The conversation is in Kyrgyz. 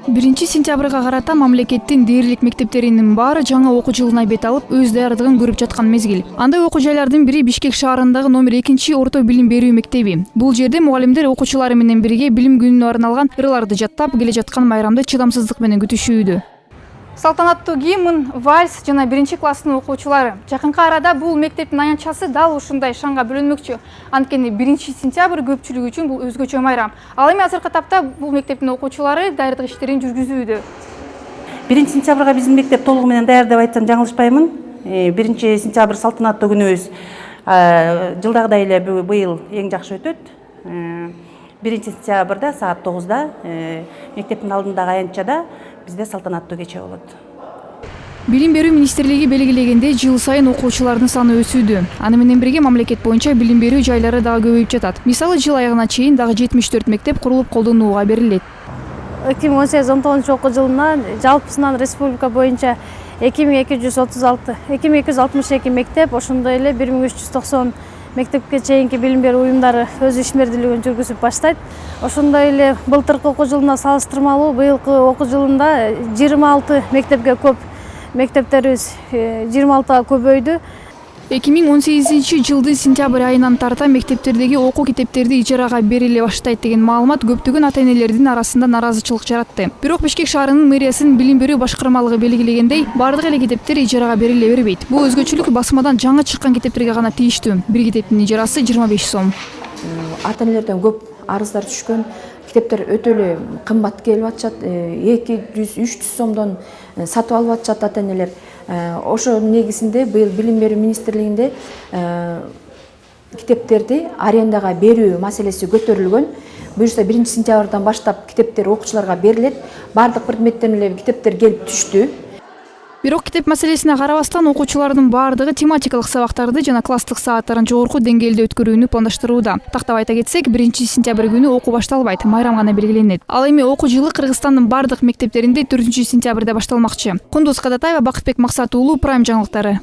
1-сентябрга карата мамлекеттин дээрлик мектептеринин баары жаңы окуу жылына бет алып, өз даярдыгын көрүп жаткан мезгил. Андай окуу жайлардын бири Бишкек шаарындагы номер 2 орто билим берүү мектеби. Бул жерде мугалимдер окуучулары менен бирге билим күнүнө арналган ырларды жаттап, келе жаткан майрамды чыдамсыздык менен күтүшүүдө. Салтанаттуу гимн, вальс жана 1-класстын окуучулары. Жакынкы арада бул мектептин аянтчасы дал ушундай шаңга бөлөнмөкчү. Анткени 1-сентябрь көпчүлүк үчүн бул өзгөчө майрам. Ал эми азыркы тапта бул мектептин окуучулары даярдык иштерин жүргүзүүдө. 1-сентябрга биздин мектеп толугу менен даяр деп айтсам жаңылышпаймын. 1-сентябрь салтанаттуу күнүбүз жылдагыдай эле быйыл эң жакшы өтөт. 1-сентябрда саат 9-да мектептин алдындагы аянтчада бизде салтанаттуу кече болот. Билим берүү министрлиги белгилегенде жыл сайын окуучулардын саны өсүүдө. Аны менен бирге мамлекет боюнча билим берүү жайлары дагы көбөйүп жатат. Мисалы, жыл айыгына чейин дагы 74 мектеп курулуп колдонууга берилет. 2018-19 окуу жылына жалпысынан республика боюнча 2262 мектеп, ошондой эле 1390 мектепке чейинки билим берүү уюмдары өз ишмердүүлүгүн жүргүзүп баштайт. Ошондой эле былтыркы окуу жылына салыштырмалуу быйылкы окуу жылында 26 мектепке көп мектептерибиз 26 көбөйдү. 2018 жылдын сентябрь айынан тарта мектептердеги окуу китептерди ижарага бериле баштайт деген маалымат көптөгөн ата-энелердин арасында наразычылык жаратты. Бирок Бишкек шаарынын мэриясынын билим берүү башкармалыгы белгилегендей, бардык эле китептер ижарага бериле бербейт. Бул өзгөчөлүк басмадан жаңы чыккан китептерге гана тийиштүү. Бир китептин ижарасы 25 сом. Ата-энелерден көп арыздар түшкөн. Китептер өтө эле кымбат келип атышат. 200-300 сомдон сатып алып атышат ата-энелер. Ошо негизинде быйыл билим берүү министрлигинде китептерди арендага берүү маселеси көтөрүлгөн. Буюрса 1-сентябрдан баштап китептер окуучуларга берилет. Бардык предметтерден эле китептер келип түштү. Бирок китеп маселесине карабастан окуучулардын баардыгы тематикалык сабактарды жана класстык сааттарын жогорку деңгээлде өткөрүүнү пландаштырууда. Тактап айта кетсек, 1-сентябрь күнү окуу башталбайт, майрам гана белгиленет. Ал эми окуу жылы Кыргызстандын бардык мектептеринде 4-сентябрда башталмакчы. Кундуз Кадатаева, Бакытбек Максат уулу, Прайм жаңылыктары.